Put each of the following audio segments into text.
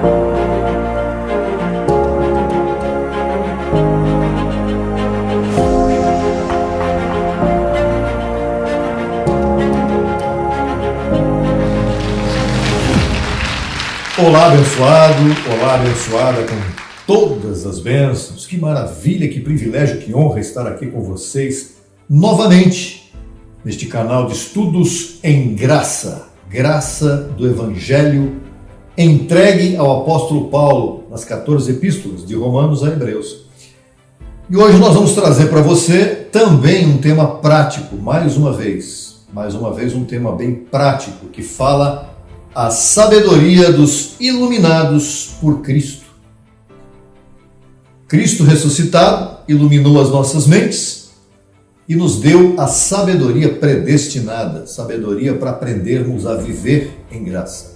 Olá, abençoado, olá, abençoada, com todas as bênçãos. Que maravilha, que privilégio, que honra estar aqui com vocês novamente neste canal de estudos em graça, graça do Evangelho entregue ao apóstolo Paulo nas 14 epístolas, de Romanos a Hebreus. E hoje nós vamos trazer para você também um tema prático, mais uma vez um tema bem prático, que fala a sabedoria dos iluminados por Cristo. Cristo ressuscitado iluminou as nossas mentes e nos deu a sabedoria predestinada, sabedoria para aprendermos a viver em graça,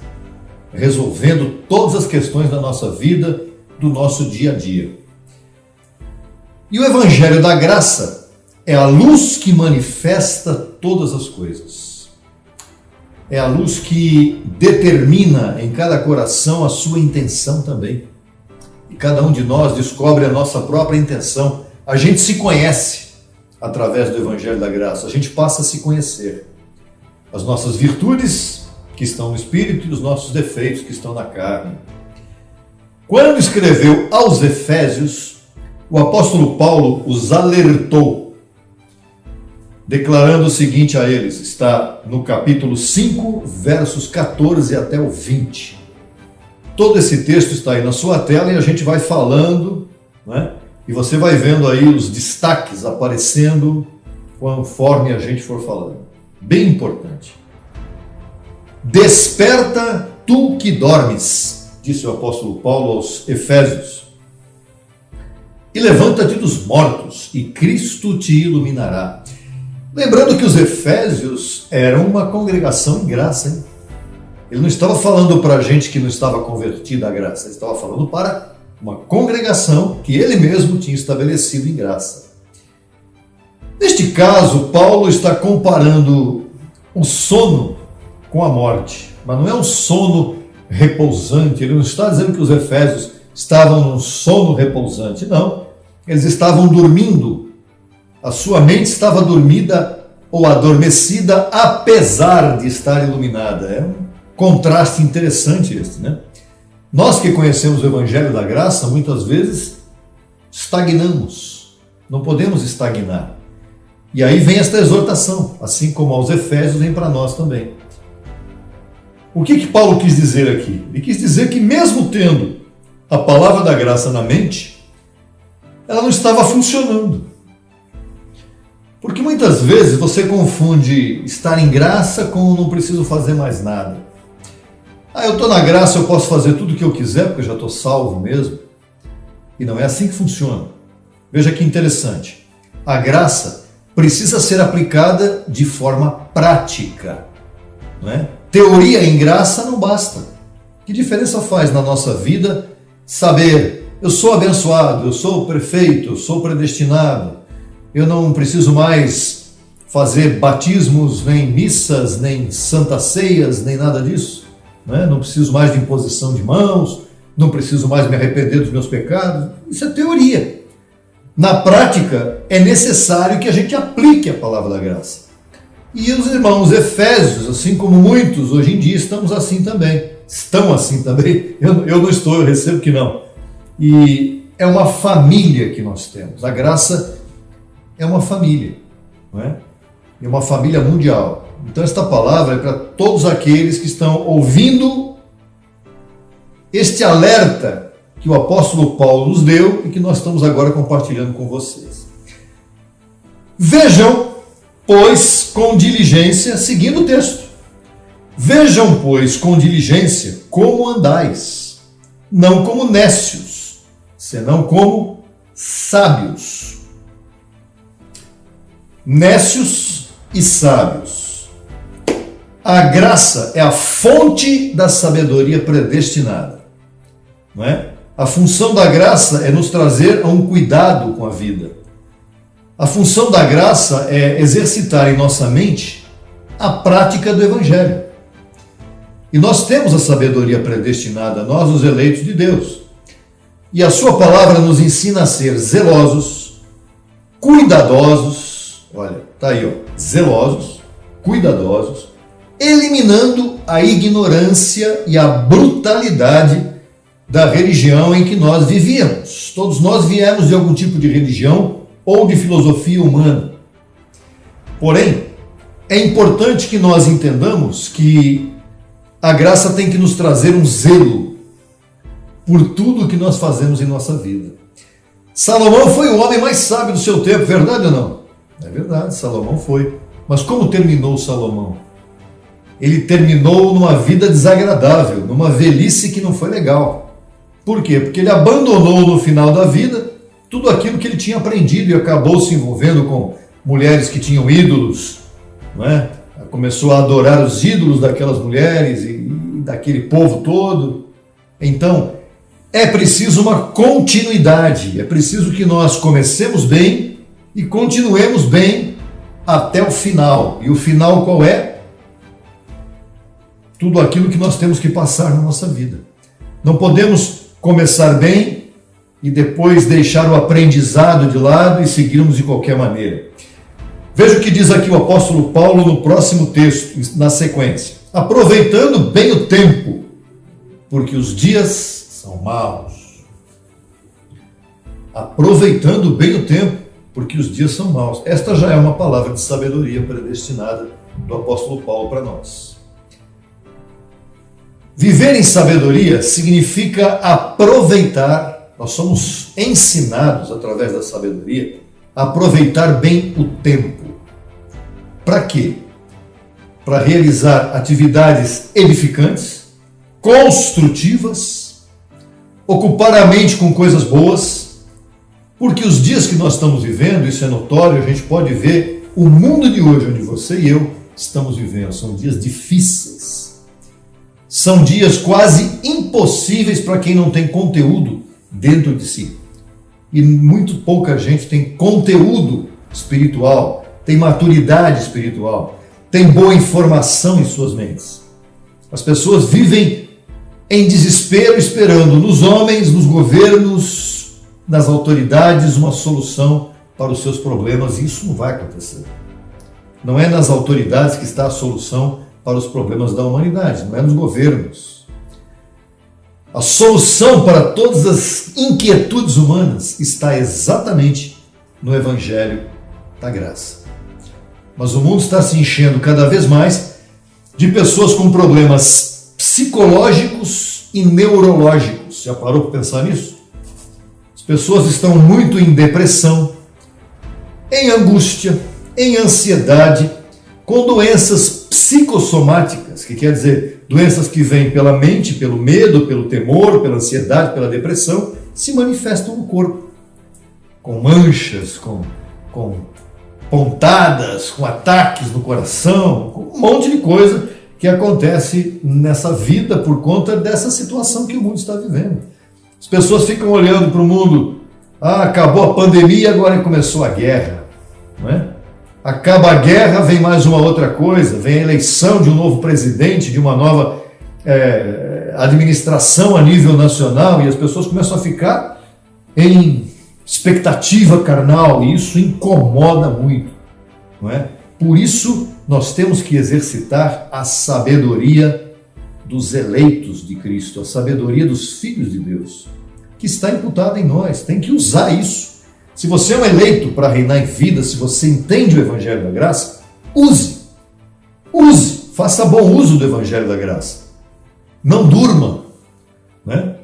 resolvendo todas as questões da nossa vida, do nosso dia a dia. E o Evangelho da Graça é a luz que manifesta todas as coisas. É a luz que determina em cada coração a sua intenção também. E cada um de nós descobre a nossa própria intenção. A gente se conhece através do Evangelho da Graça. A gente passa a se conhecer. As nossas virtudes que estão no Espírito e os nossos defeitos que estão na carne. Quando escreveu aos Efésios, o apóstolo Paulo os alertou, declarando o seguinte a eles, está no capítulo 5, versos 14 até o 20. Todo esse texto está aí na sua tela e a gente vai falando, né? E você vai vendo aí os destaques aparecendo conforme a gente for falando. Bem importante. Desperta tu que dormes, disse o apóstolo Paulo aos Efésios, e levanta-te dos mortos, e Cristo te iluminará. Lembrando que os Efésios eram uma congregação em graça, hein? Ele não estava falando para a gente que não estava convertida à graça, ele estava falando para uma congregação que ele mesmo tinha estabelecido em graça. Neste caso, Paulo está comparando o sono com a morte, mas não é um sono repousante, ele não está dizendo que os Efésios estavam num sono repousante, não, eles estavam dormindo. A sua mente estava dormida ou adormecida, apesar de estar iluminada. É um contraste interessante este, né? Nós que conhecemos o Evangelho da Graça, muitas vezes estagnamos. Não podemos estagnar. E aí vem esta exortação, assim como aos Efésios, vem para nós também. O que Paulo quis dizer aqui? Ele quis dizer que mesmo tendo a palavra da graça na mente, ela não estava funcionando. Porque muitas vezes você confunde estar em graça com não preciso fazer mais nada. Eu estou na graça, eu posso fazer tudo o que eu quiser, porque eu já estou salvo mesmo. E não é assim que funciona. Veja que interessante. A graça precisa ser aplicada de forma prática, não é? Teoria em graça não basta. Que diferença faz na nossa vida saber, eu sou abençoado, eu sou perfeito, eu sou predestinado, eu não preciso mais fazer batismos, nem missas, nem santas ceias, nem nada disso. Né? Não preciso mais de imposição de mãos, não preciso mais me arrepender dos meus pecados. Isso é teoria. Na prática, é necessário que a gente aplique a palavra da graça. E os irmãos Efésios, assim como muitos hoje em dia, estão assim também. Eu não estou, eu recebo que não. E é uma família que nós temos. A graça é uma família, não é? É uma família mundial. Então esta palavra é para todos aqueles que estão ouvindo este alerta que o apóstolo Paulo nos deu e que nós estamos agora compartilhando com vocês. Vejam, pois, com diligência, seguindo o texto, vejam, pois, com diligência como andais, não como nécios, senão como sábios. Nécios e sábios. A graça é a fonte da sabedoria predestinada, não é? A função da graça é nos trazer a um cuidado com a vida. A função da graça é exercitar em nossa mente a prática do Evangelho. E nós temos a sabedoria predestinada, nós os eleitos de Deus. E a sua palavra nos ensina a ser zelosos, cuidadosos, olha, tá aí, ó, zelosos, cuidadosos, eliminando a ignorância e a brutalidade da religião em que nós vivíamos. Todos nós viemos de algum tipo de religião ou de filosofia humana. Porém, é importante que nós entendamos que a graça tem que nos trazer um zelo por tudo que nós fazemos em nossa vida. Salomão foi o homem mais sábio do seu tempo, verdade ou não? É verdade, Salomão foi. Mas como terminou Salomão? Ele terminou numa vida desagradável, numa velhice que não foi legal. Por quê? Porque ele abandonou no final da vida tudo aquilo que ele tinha aprendido e acabou se envolvendo com mulheres que tinham ídolos, não é? Começou a adorar os ídolos daquelas mulheres e daquele povo todo. Então, é preciso uma continuidade, é preciso que nós comecemos bem e continuemos bem até o final. E o final qual é? Tudo aquilo que nós temos que passar na nossa vida. Não podemos começar bem e depois deixar o aprendizado de lado e seguirmos de qualquer maneira. Veja o que diz aqui o apóstolo Paulo no próximo texto, na sequência. Aproveitando bem o tempo, porque os dias são maus. Aproveitando bem o tempo, porque os dias são maus. Esta já é uma palavra de sabedoria predestinada do apóstolo Paulo para nós. Viver em sabedoria significa aproveitar, nós somos ensinados através da sabedoria, a aproveitar bem o tempo. Para quê? Para realizar atividades edificantes, construtivas, ocupar a mente com coisas boas, porque os dias que nós estamos vivendo, isso é notório, a gente pode ver o mundo de hoje, onde você e eu estamos vivendo, são dias difíceis. São dias quase impossíveis para quem não tem conteúdo dentro de si. E muito pouca gente tem conteúdo espiritual, tem maturidade espiritual, tem boa informação em suas mentes. As pessoas vivem em desespero, esperando nos homens, nos governos, nas autoridades, uma solução para os seus problemas. E isso não vai acontecer. Não é nas autoridades que está a solução para os problemas da humanidade, não é nos governos. A solução para todas as inquietudes humanas está exatamente no Evangelho da Graça. Mas o mundo está se enchendo cada vez mais de pessoas com problemas psicológicos e neurológicos. Já parou para pensar nisso? As pessoas estão muito em depressão, em angústia, em ansiedade, com doenças psicossomáticas, que quer dizer doenças que vêm pela mente, pelo medo, pelo temor, pela ansiedade, pela depressão, se manifestam no corpo, com manchas, com pontadas, com ataques no coração, com um monte de coisa que acontece nessa vida por conta dessa situação que o mundo está vivendo. As pessoas ficam olhando para o mundo, acabou a pandemia, agora começou a guerra, não é? Acaba a guerra, vem mais uma outra coisa, vem a eleição de um novo presidente, de uma nova administração a nível nacional, e as pessoas começam a ficar em expectativa carnal, e isso incomoda muito, não é? Por isso, nós temos que exercitar a sabedoria dos eleitos de Cristo, a sabedoria dos filhos de Deus, que está imputada em nós, tem que usar isso. Se você é um eleito para reinar em vida, se você entende o Evangelho da Graça, use, faça bom uso do Evangelho da Graça. Não durma, né?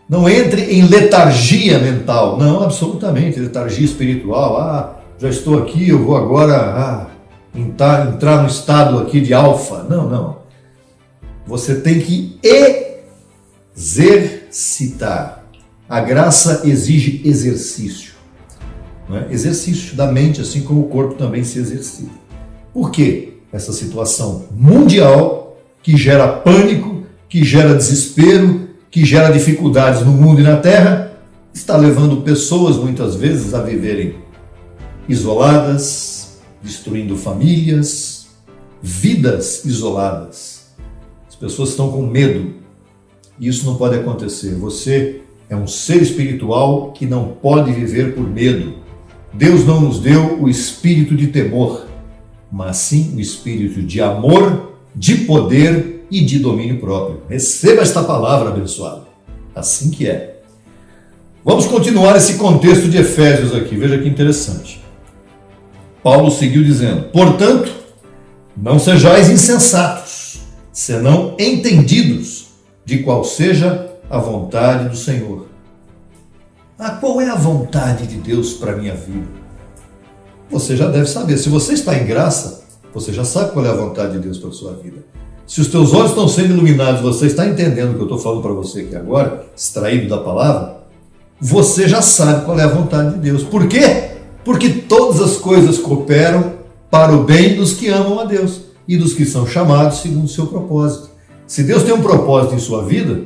Não entre em letargia mental, não, absolutamente, letargia espiritual, já estou aqui, eu vou agora entrar no estado aqui de alfa. Não. Você tem que exercitar. A graça exige exercício. Não é? Exercício da mente, assim como o corpo também se exercita. Por quê? Essa situação mundial que gera pânico, que gera desespero, que gera dificuldades no mundo e na terra, está levando pessoas muitas vezes a viverem isoladas, destruindo famílias, vidas isoladas. As pessoas estão com medo. E isso não pode acontecer. Você é um ser espiritual que não pode viver por medo. Deus não nos deu o espírito de temor, mas sim o espírito de amor, de poder e de domínio próprio. Receba esta palavra abençoada. Assim que é. Vamos continuar esse contexto de Efésios aqui. Veja que interessante. Paulo seguiu dizendo: portanto, não sejais insensatos, senão entendidos de qual seja a vontade do Senhor. Qual é a vontade de Deus para a minha vida? Você já deve saber. Se você está em graça, você já sabe qual é a vontade de Deus para a sua vida. Se os teus olhos estão sendo iluminados, você está entendendo o que eu estou falando para você aqui agora, extraído da palavra, você já sabe qual é a vontade de Deus. Por quê? Porque todas as coisas cooperam para o bem dos que amam a Deus e dos que são chamados segundo o seu propósito. Se Deus tem um propósito em sua vida,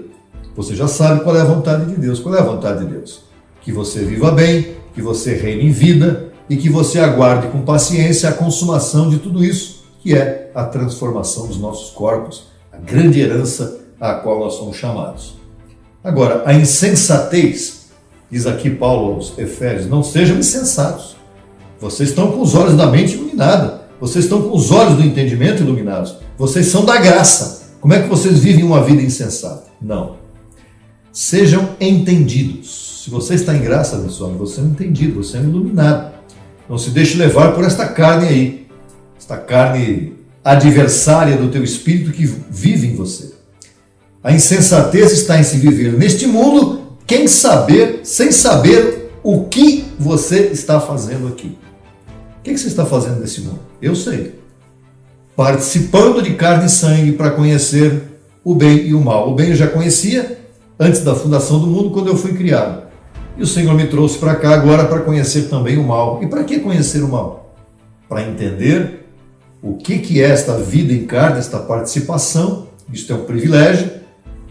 você já sabe qual é a vontade de Deus. Qual é a vontade de Deus? Que você viva bem, que você reine em vida e que você aguarde com paciência a consumação de tudo isso, que é a transformação dos nossos corpos, a grande herança à qual nós somos chamados. Agora, a insensatez, diz aqui Paulo aos Efésios, não sejam insensatos. Vocês estão com os olhos da mente iluminada, vocês estão com os olhos do entendimento iluminados, vocês são da graça. Como é que vocês vivem uma vida insensata? Não. Sejam entendidos. Se você está em graça, pessoal, você é um entendido, você é um iluminado. Não se deixe levar por esta carne aí, esta carne adversária do teu espírito que vive em você. A insensatez está em se viver neste mundo, sem saber o que você está fazendo aqui. O que você está fazendo nesse mundo? Eu sei. Participando de carne e sangue para conhecer o bem e o mal. O bem eu já conhecia antes da fundação do mundo, quando eu fui criado. E o Senhor me trouxe para cá agora para conhecer também o mal. E para que conhecer o mal? Para entender o que é esta vida em carne, esta participação, isto é um privilégio,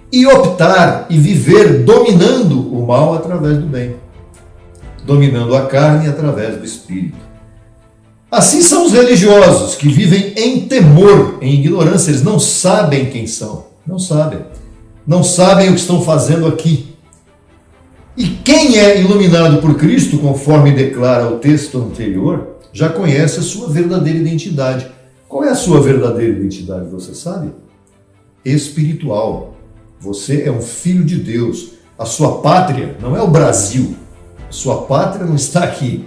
e optar e viver dominando o mal através do bem, dominando a carne através do Espírito. Assim são os religiosos que vivem em temor, em ignorância. Eles não sabem quem são, não sabem o que estão fazendo aqui. E quem é iluminado por Cristo, conforme declara o texto anterior, já conhece a sua verdadeira identidade. Qual é a sua verdadeira identidade, você sabe? Espiritual. Você é um filho de Deus. A sua pátria não é o Brasil. A sua pátria não está aqui.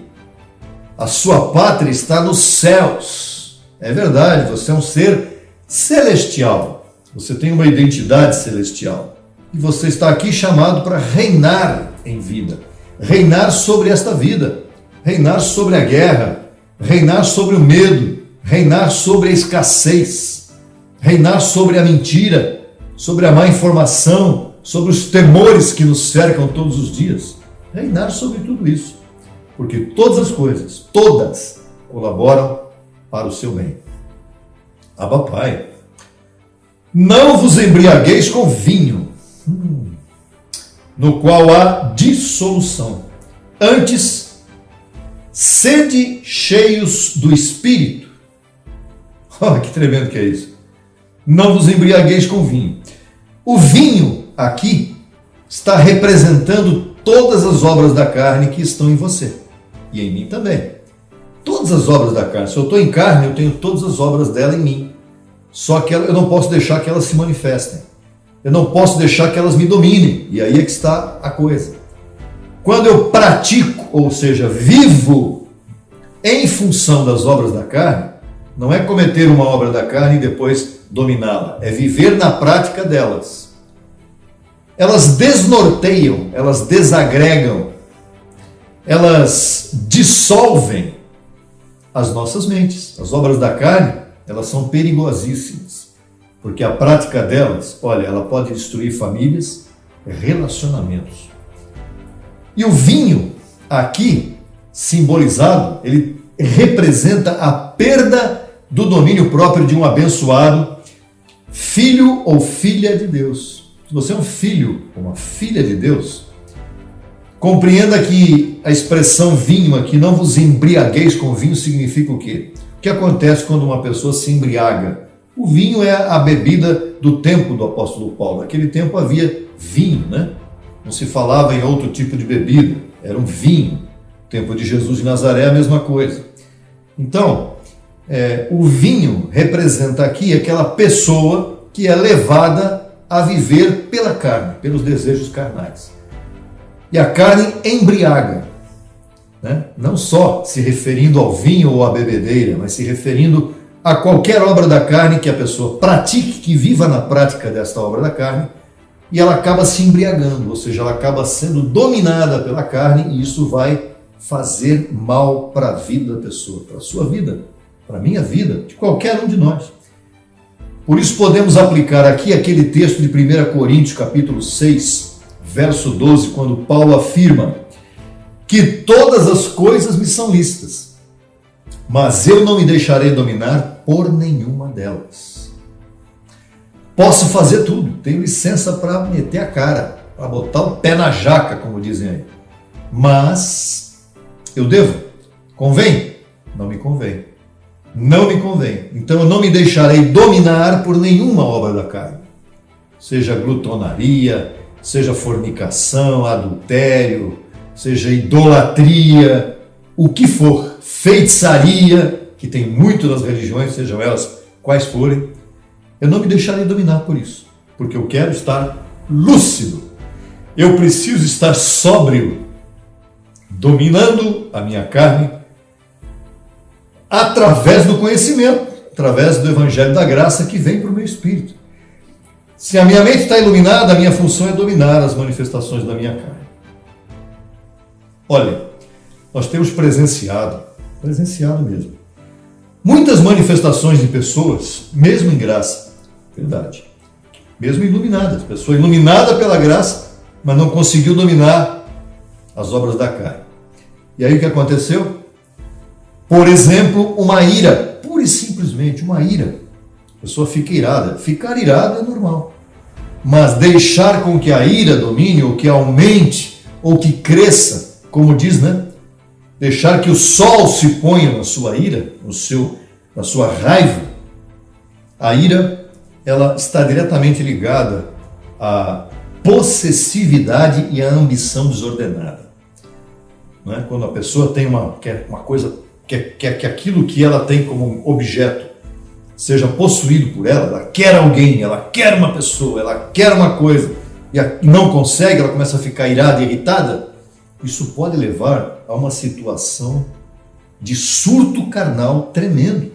A sua pátria está nos céus. É verdade, você é um ser celestial. Você tem uma identidade celestial. E você está aqui chamado para reinar em vida. Reinar sobre esta vida. Reinar sobre a guerra. Reinar sobre o medo. Reinar sobre a escassez. Reinar sobre a mentira. Sobre a má informação. Sobre os temores que nos cercam todos os dias. Reinar sobre tudo isso. Porque todas as coisas, todas, colaboram para o seu bem. Abba Pai, não vos embriagueis com vinho, no qual há dissolução. Antes, sede cheios do Espírito. Oh, que tremendo que é isso. Não vos embriagueis com vinho. O vinho aqui está representando todas as obras da carne que estão em você. E em mim também. Todas as obras da carne. Se eu estou em carne, eu tenho todas as obras dela em mim. Só que eu não posso deixar que elas se manifestem. Eu não posso deixar que elas me dominem. E aí é que está a coisa. Quando eu pratico, ou seja, vivo em função das obras da carne, não é cometer uma obra da carne e depois dominá-la. É viver na prática delas. Elas desnorteiam, elas desagregam, elas dissolvem as nossas mentes. As obras da carne, elas são perigosíssimas, porque a prática delas, olha, ela pode destruir famílias, relacionamentos. E o vinho, aqui simbolizado, ele representa a perda do domínio próprio de um abençoado filho ou filha de Deus. Se você é um filho ou uma filha de Deus, compreenda que a expressão vinho aqui, não vos embriagueis com vinho, significa o quê? O que acontece quando uma pessoa se embriaga? O vinho é a bebida do tempo do apóstolo Paulo. Naquele tempo havia vinho, né? Não se falava em outro tipo de bebida, era um vinho. No tempo de Jesus de Nazaré, a mesma coisa. Então, o vinho representa aqui aquela pessoa que é levada a viver pela carne, pelos desejos carnais. E a carne embriaga, né? Não só se referindo ao vinho ou à bebedeira, mas se referindo a qualquer obra da carne que a pessoa pratique, que viva na prática desta obra da carne, e ela acaba se embriagando, ou seja, ela acaba sendo dominada pela carne, e isso vai fazer mal para a vida da pessoa, para a sua vida, para a minha vida, de qualquer um de nós. Por isso podemos aplicar aqui aquele texto de 1 Coríntios, capítulo 6, verso 12, quando Paulo afirma que todas as coisas me são lícitas, mas eu não me deixarei dominar por nenhuma delas. Posso fazer tudo, tenho licença para meter a cara, para botar o pé na jaca, como dizem aí. Mas eu devo? Convém? Não me convém. Não me convém. Então eu não me deixarei dominar por nenhuma obra da carne. Seja glutonaria, seja fornicação, adultério, seja idolatria, o que for, feitiçaria, que tem muito nas religiões, sejam elas quais forem, eu não me deixarei dominar por isso, porque eu quero estar lúcido, eu preciso estar sóbrio, dominando a minha carne através do conhecimento, através do Evangelho da Graça que vem para o meu espírito. Se a minha mente está iluminada, a minha função é dominar as manifestações da minha carne. Olha, nós temos presenciado mesmo, muitas manifestações de pessoas, mesmo em graça, verdade, mesmo iluminadas, pessoa iluminada pela graça, mas não conseguiu dominar as obras da carne. E aí o que aconteceu? Por exemplo, uma ira, pura e simplesmente uma ira. A pessoa fica irada. Ficar irada é normal. Mas deixar com que a ira domine, ou que aumente, ou que cresça, como diz, né? Deixar que o sol se ponha na sua ira, na sua raiva. A ira, ela está diretamente ligada à possessividade e à ambição desordenada. Não é? Quando a pessoa tem quer uma coisa, quer que aquilo que ela tem como objeto seja possuído por ela quer alguém, ela quer uma pessoa, ela quer uma coisa, e não consegue, ela começa a ficar irada e irritada, isso pode levar a uma situação de surto carnal tremendo.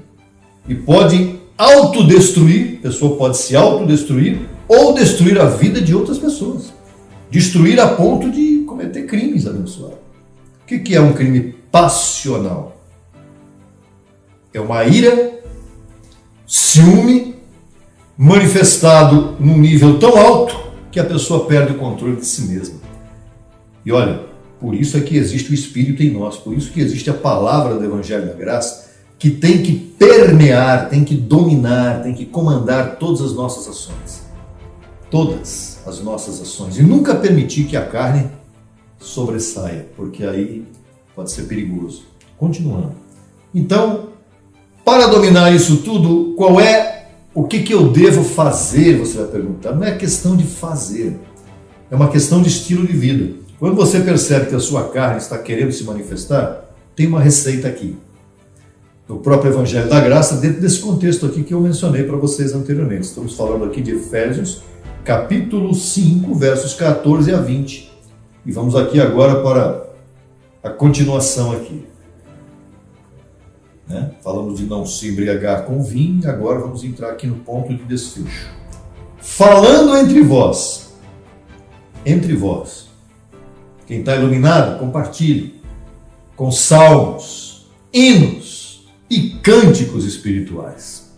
E pode autodestruir, a pessoa pode se autodestruir ou destruir a vida de outras pessoas. Destruir a ponto de cometer crimes, abençoado. O que é um crime passional? É uma ira, ciúme, manifestado num nível tão alto que a pessoa perde o controle de si mesma. E olha, por isso é que existe o Espírito em nós, por isso que existe a palavra do Evangelho da Graça, que tem que permear, tem que dominar, tem que comandar todas as nossas ações. Todas as nossas ações. E nunca permitir que a carne sobressaia, porque aí pode ser perigoso. Continuando. Então, para dominar isso tudo, o que eu devo fazer, você vai perguntar. Não é questão de fazer, é uma questão de estilo de vida. Quando você percebe que a sua carne está querendo se manifestar, tem uma receita aqui. No próprio Evangelho da Graça, dentro desse contexto aqui que eu mencionei para vocês anteriormente. Estamos falando aqui de Efésios, capítulo 5, versos 14 a 20. E vamos aqui agora para a continuação aqui. Falamos de não se embriagar com vinho, e agora vamos entrar aqui no ponto de desfecho. Falando entre vós, quem está iluminado, compartilhe, com salmos, hinos e cânticos espirituais.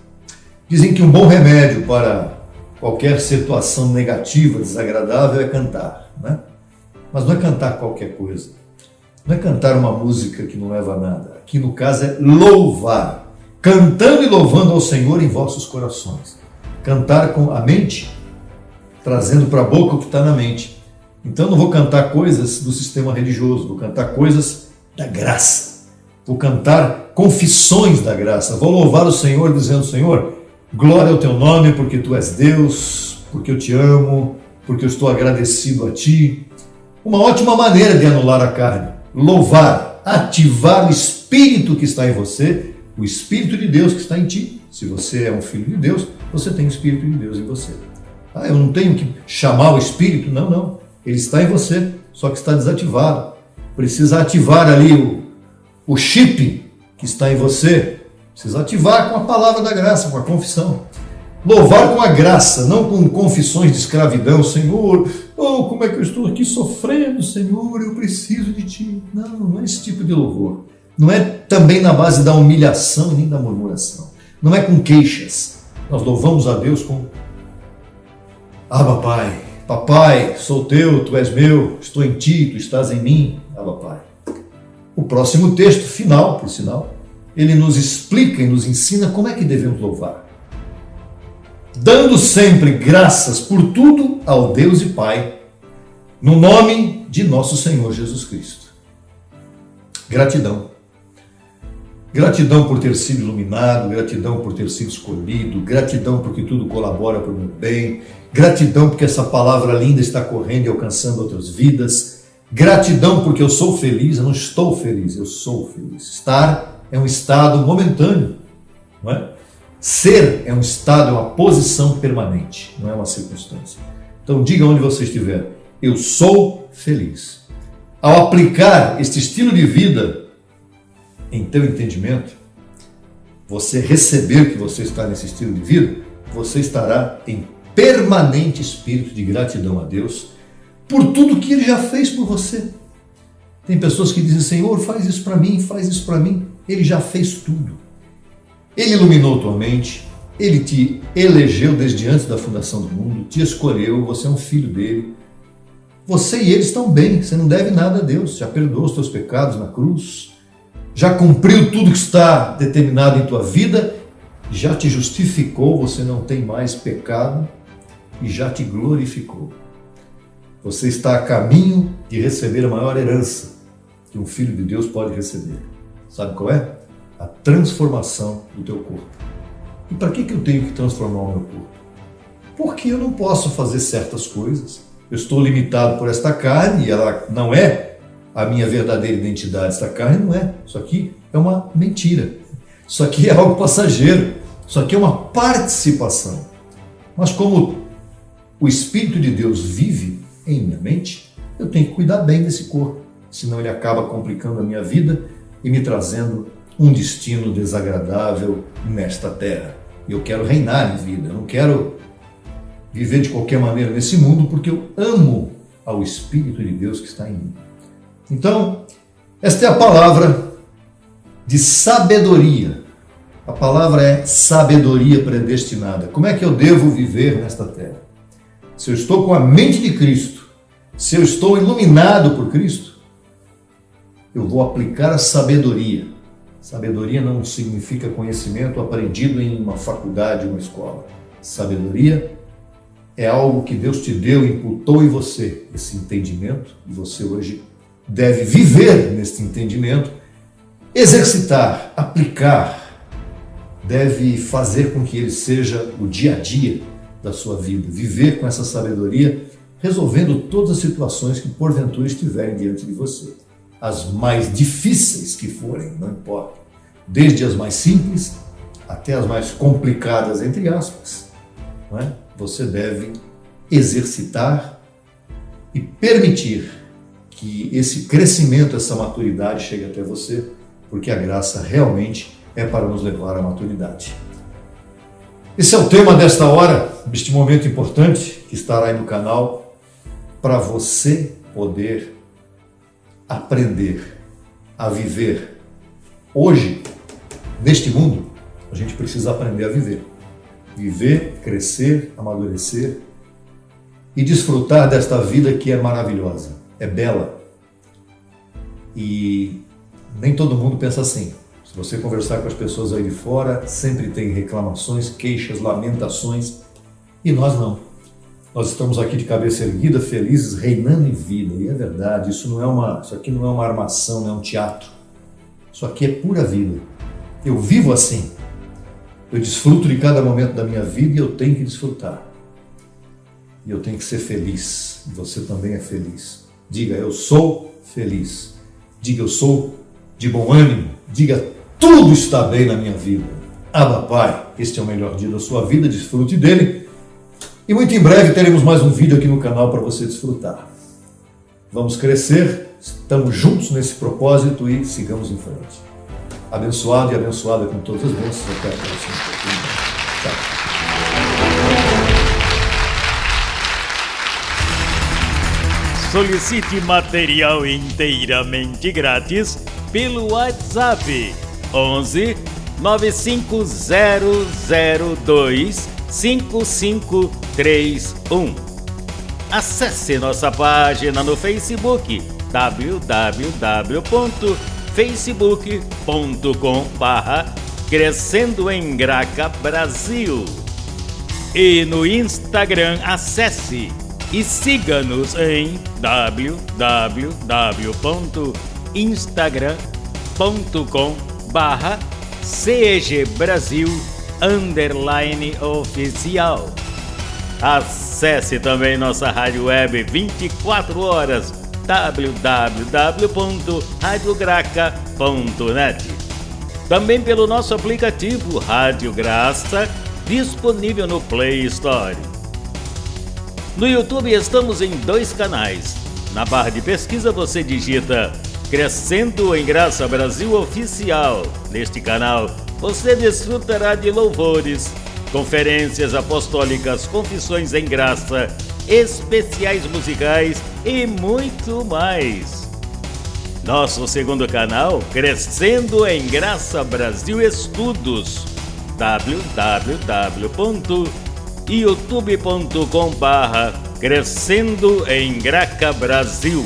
Dizem que um bom remédio para qualquer situação negativa, desagradável, é cantar, né? Mas não é cantar qualquer coisa. Não é cantar uma música que não leva a nada. Aqui no caso é louvar. Cantando e louvando ao Senhor em vossos corações. Cantar com a mente, trazendo para a boca o que está na mente. Então não vou cantar coisas do sistema religioso, vou cantar coisas da graça. Vou cantar confissões da graça. Vou louvar o Senhor dizendo, Senhor, Glória ao teu nome, porque tu és Deus, porque eu te amo, porque eu estou agradecido a ti. Uma ótima maneira de anular a carne. Louvar, ativar o Espírito que está em você, o Espírito de Deus que está em ti. Se você é um filho de Deus, você tem o Espírito de Deus em você. Eu não tenho que chamar o Espírito, não. Ele está em você, só que está desativado. Precisa ativar ali o chip que está em você. Precisa ativar com a palavra da graça, com a confissão. Louvar com a graça, não com confissões de escravidão. Senhor, como é que eu estou aqui sofrendo, Senhor, eu preciso de ti. Não é esse tipo de louvor. Não é também na base da humilhação nem da murmuração. Não é com queixas. Nós louvamos a Deus com Abba, Pai. Papai, sou teu, tu és meu, estou em ti, tu estás em mim. Abba, Pai. O próximo texto, final, por sinal, ele nos explica e nos ensina como é que devemos louvar. Dando sempre graças por tudo ao Deus e Pai, no nome de nosso Senhor Jesus Cristo. Gratidão. Gratidão por ter sido iluminado, gratidão por ter sido escolhido, gratidão porque tudo colabora para o meu bem, gratidão porque essa palavra linda está correndo e alcançando outras vidas, gratidão porque eu sou feliz, eu não estou feliz, eu sou feliz. Estar é um estado momentâneo, não é? Ser é um estado, é uma posição permanente, não é uma circunstância. Então diga onde você estiver, eu sou feliz. Ao aplicar este estilo de vida em teu entendimento, você receber que você está nesse estilo de vida, você estará em permanente espírito de gratidão a Deus por tudo que Ele já fez por você. Tem pessoas que dizem, Senhor, faz isso para mim, faz isso para mim. Ele já fez tudo. Ele iluminou tua mente, Ele te elegeu desde antes da fundação do mundo, te escolheu, você é um filho dele. Você e ele estão bem, você não deve nada a Deus, já perdoou os teus pecados na cruz, já cumpriu tudo que está determinado em tua vida, já te justificou, você não tem mais pecado e já te glorificou. Você está a caminho de receber a maior herança que um filho de Deus pode receber. Sabe qual é? A transformação do teu corpo. E para que eu tenho que transformar o meu corpo? Porque eu não posso fazer certas coisas. Eu estou limitado por esta carne e ela não é a minha verdadeira identidade. Esta carne não é. Isso aqui é uma mentira. Isso aqui é algo passageiro. Isso aqui é uma participação. Mas como o Espírito de Deus vive em minha mente, eu tenho que cuidar bem desse corpo. Senão ele acaba complicando a minha vida e me trazendo um destino desagradável nesta terra. Eu quero reinar em vida. Eu não quero viver de qualquer maneira nesse mundo, porque eu amo ao Espírito de Deus que está em mim. Então, esta é a palavra de sabedoria. A palavra é sabedoria predestinada. Como é que eu devo viver nesta terra? Se eu estou com a mente de Cristo, se eu estou iluminado por Cristo, eu vou aplicar a sabedoria. Sabedoria não significa conhecimento aprendido em uma faculdade, uma escola. Sabedoria é algo que Deus te deu, imputou em você esse entendimento, e você hoje deve viver nesse entendimento, exercitar, aplicar, deve fazer com que ele seja o dia a dia da sua vida, viver com essa sabedoria, resolvendo todas as situações que porventura estiverem diante de você. As mais difíceis que forem, não importa, desde as mais simples até as mais complicadas, entre aspas, não é? Você deve exercitar e permitir que esse crescimento, essa maturidade chegue até você, porque a graça realmente é para nos levar à maturidade. Esse é o tema desta hora, deste momento importante que estará aí no canal, para você poder aprender a viver. Hoje, neste mundo, a gente precisa aprender a viver. Viver, crescer, amadurecer e desfrutar desta vida que é maravilhosa, é bela. E nem todo mundo pensa assim. Se você conversar com as pessoas aí de fora, sempre tem reclamações, queixas, lamentações, e nós não. Nós estamos aqui de cabeça erguida, felizes, reinando em vida. E é verdade, isso aqui não é uma armação, não é um teatro. Isso aqui é pura vida. Eu vivo assim. Eu desfruto de cada momento da minha vida e eu tenho que desfrutar. E eu tenho que ser feliz. Você também é feliz. Diga, eu sou feliz. Diga, eu sou de bom ânimo. Diga, tudo está bem na minha vida. Abba, Pai, este é o melhor dia da sua vida, desfrute dele. E muito em breve teremos mais um vídeo aqui no canal para você desfrutar. Vamos crescer, estamos juntos nesse propósito e sigamos em frente. Abençoado e abençoada com todas as bênçãos. Até a próxima oportunidade. Tchau. Solicite material inteiramente grátis pelo WhatsApp 11 95002 5531. Acesse nossa página no Facebook www.facebook.com/Crescendo em Graca Brasil e no Instagram acesse e siga-nos em www.instagram.com/CEGBrasil_oficial. Acesse também nossa rádio web 24 horas www.radiograca.net. Também pelo nosso aplicativo Rádio Graça, disponível no Play Store. No YouTube estamos em 2 canais. Na barra de pesquisa você digita Crescendo em Graça Brasil Oficial. Neste canal você desfrutará de louvores, conferências apostólicas, confissões em graça, especiais musicais e muito mais. Nosso segundo canal, Crescendo em Graça Brasil Estudos, www.youtube.com/Crescendo em Graca Brasil.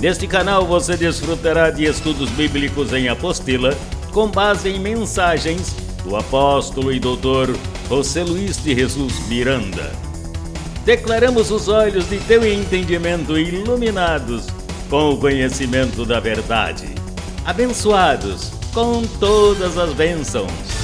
Neste canal você desfrutará de estudos bíblicos em apostila com base em mensagens do apóstolo e doutor José Luiz de Jesus Miranda. Declaramos os olhos de teu entendimento iluminados com o conhecimento da verdade, abençoados com todas as bênçãos.